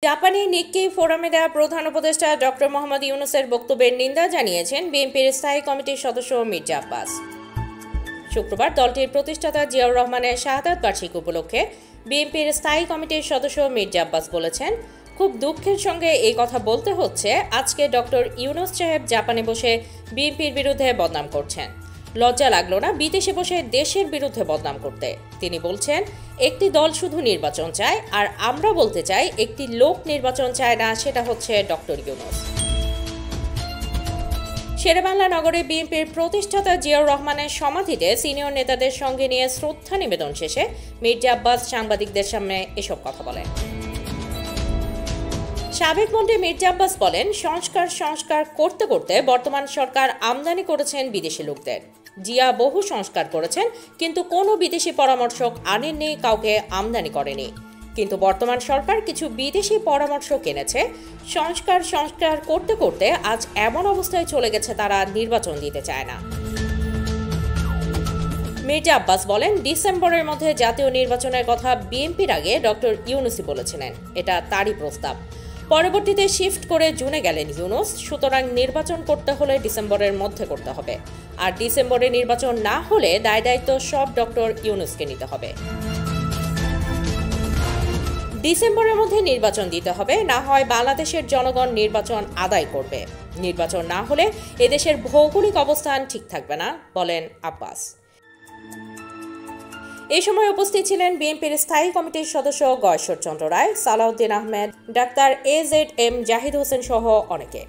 জাপানি নিক্কি ফোরামে দেওয়া প্রধান উপদেষ্টা ডক্টর মোহাম্মদ ইউনূসের বক্তব্যের নিন্দা জানিয়েছেন বিএনপির স্থায়ী কমিটির সদস্য মির্জা আব্বাস। শুক্রবার দলটির প্রতিষ্ঠাতা জিয়াউর রহমানের শাহাদাত বার্ষিকী উপলক্ষে বিএনপির স্থায়ী কমিটির সদস্য মির্জা আব্বাস বলেছেন, খুব দুঃখের সঙ্গে এই কথা বলতে হচ্ছে, আজকে ডক্টর ইউনূস সাহেব জাপানে বসে বিএনপির বিরুদ্ধে বদনাম করছেন। লজ্জা লাগলো না বিদেশে বসে দেশের বিরুদ্ধে বদনাম করতে? তিনি বলছেন, একটি দল শুধু নির্বাচন চায়, আর আমরা বলতে চাই একটি লোক নির্বাচন চায় না, সেটা হচ্ছে ডক্টর ইউনূস। শেরেবাংলা নগরে বিএনপির প্রতিষ্ঠাতা জিয়াউর রহমানের সমাধিতে সিনিয়র নেতাদের সঙ্গে নিয়ে শ্রদ্ধা নিবেদন শেষে মির্জা আব্বাস সাংবাদিকদের সামনে এসব কথা বলেন। সাবেক মন্ত্রী মির্জা আব্বাস বলেন, সংস্কার করতে করতে বর্তমান সরকার আমদানি করেছেন বিদেশি লোকদের। জিয়া বহু সংস্কার করেছেন, কিন্তু কোনো বিদেশি পরামর্শক আনেননি, কাউকে আমদানি করেনি। কিন্তু বর্তমান সরকার কিছু বিদেশি পরামর্শক এনেছে। সংস্কার করতে করতে আজ এমন অবস্থায় চলে গেছে, তারা নির্বাচন দিতে চায় না। মির্জা আব্বাস বলেন, ডিসেম্বরের মধ্যে জাতীয় নির্বাচনের কথা বিএনপির আগে ডক্টর ইউনূসই বলেছিলেন। এটা তারই প্রস্তাব। পরবর্তীতে শিফট করে জুনে গেলেন ইউনূস। সুতরাং নির্বাচন করতে হলে ডিসেম্বরের মধ্যে করতে হবে, আর ডিসেম্বরে নির্বাচন না হলে দায়িত্ব সব ডক্টর ইউনূসকে নিতে হবে। ডিসেম্বরের মধ্যে নির্বাচন দিতে হবে, না হয় বাংলাদেশের জনগণ নির্বাচন আদায় করবে। নির্বাচন না হলে এদেশের ভৌগোলিক অবস্থান ঠিক থাকবে না, বলেন আব্বাস। এই সময় উপস্থিত ছিলেন বিএনপির স্থায়ী কমিটির সদস্য গয়েশ্বর চন্দ্র রায়, সালাউদ্দিন আহমেদ, ডাক্তার AZM জাহিদ হোসেন সহ অনেকে।